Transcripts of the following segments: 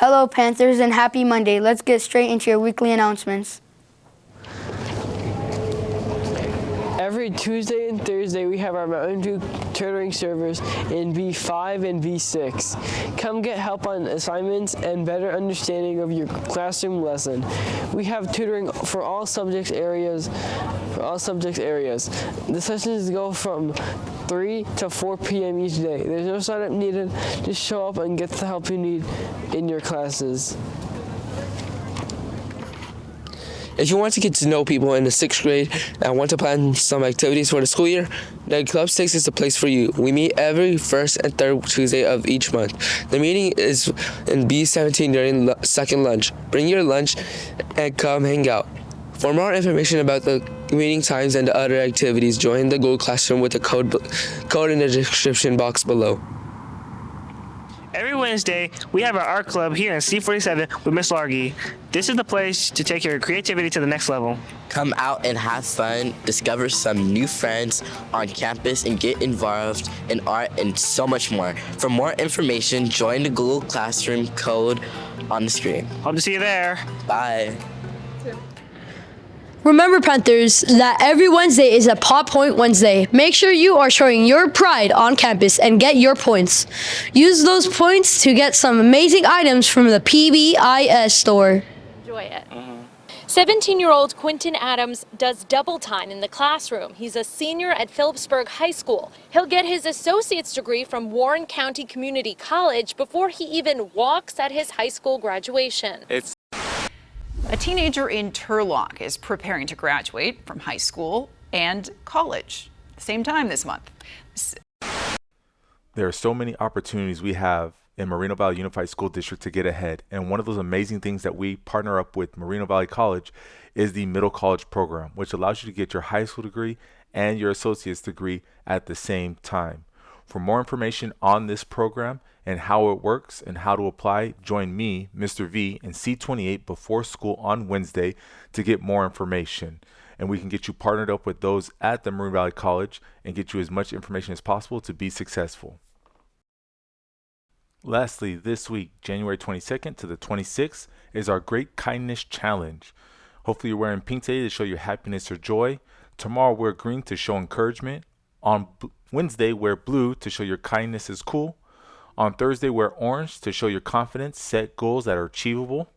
Hello, Panthers, and happy Monday. Let's get straight into your weekly announcements. Every Tuesday and Thursday, we have our Mountain Dew tutoring servers in V5 and V6. Come get help on assignments and better understanding of your classroom lesson. We have tutoring for all subject areas. The sessions go from 3 to 4 p.m. each day. There's no sign up needed. Just show up and get the help you need in your classes. If you want to get to know people in the 6th grade and want to plan some activities for the school year, then Club 6 is the place for you. We meet every first and third Tuesday of each month. The meeting is in B17 during second lunch. Bring your lunch and come hang out. For more information about the meeting times and the other activities, join the Google Classroom with the code in the description box below. Every Wednesday, we have our art club here in C47 with Miss Largy. This is the place to take your creativity to the next level. Come out and have fun, discover some new friends on campus, and get involved in art and so much more. For more information, join the Google Classroom code on the screen. Hope to see you there. Bye. Remember, Panthers, that every Wednesday is a Pop Point Wednesday. Make sure you are showing your pride on campus and get your points. Use those points to get some amazing items from the PBIS store. Enjoy it. 17-year-old Quentin Adams does double time in the classroom. He's a senior at Phillipsburg High School. He'll get his associate's degree from Warren County Community College before he even walks at his high school graduation. A teenager in Turlock is preparing to graduate from high school and college at the same time this month. There are so many opportunities we have in Moreno Valley Unified School District to get ahead. And one of those amazing things that we partner up with Moreno Valley College is the Middle College program, which allows you to get your high school degree and your associate's degree at the same time. For more information on this program and how it works and how to apply, join me, Mr. V, in C28 before school on Wednesday to get more information. And we can get you partnered up with those at the Moreno Valley College and get you as much information as possible to be successful. Lastly, this week, January 22nd to the 26th, is our Great Kindness Challenge. Hopefully you're wearing pink today to show your happiness or joy. Tomorrow, wear green to show encouragement. On Wednesday, wear blue to show your kindness is cool. On Thursday, wear orange to show your confidence, set goals that are achievable.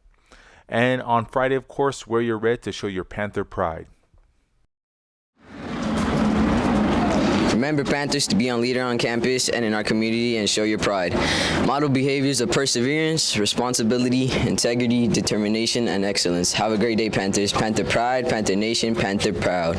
And on Friday, of course, wear your red to show your Panther pride. Remember, Panthers, to be a leader on campus and in our community and show your pride. Model behaviors of perseverance, responsibility, integrity, determination, and excellence. Have a great day, Panthers. Panther pride, Panther nation, Panther proud.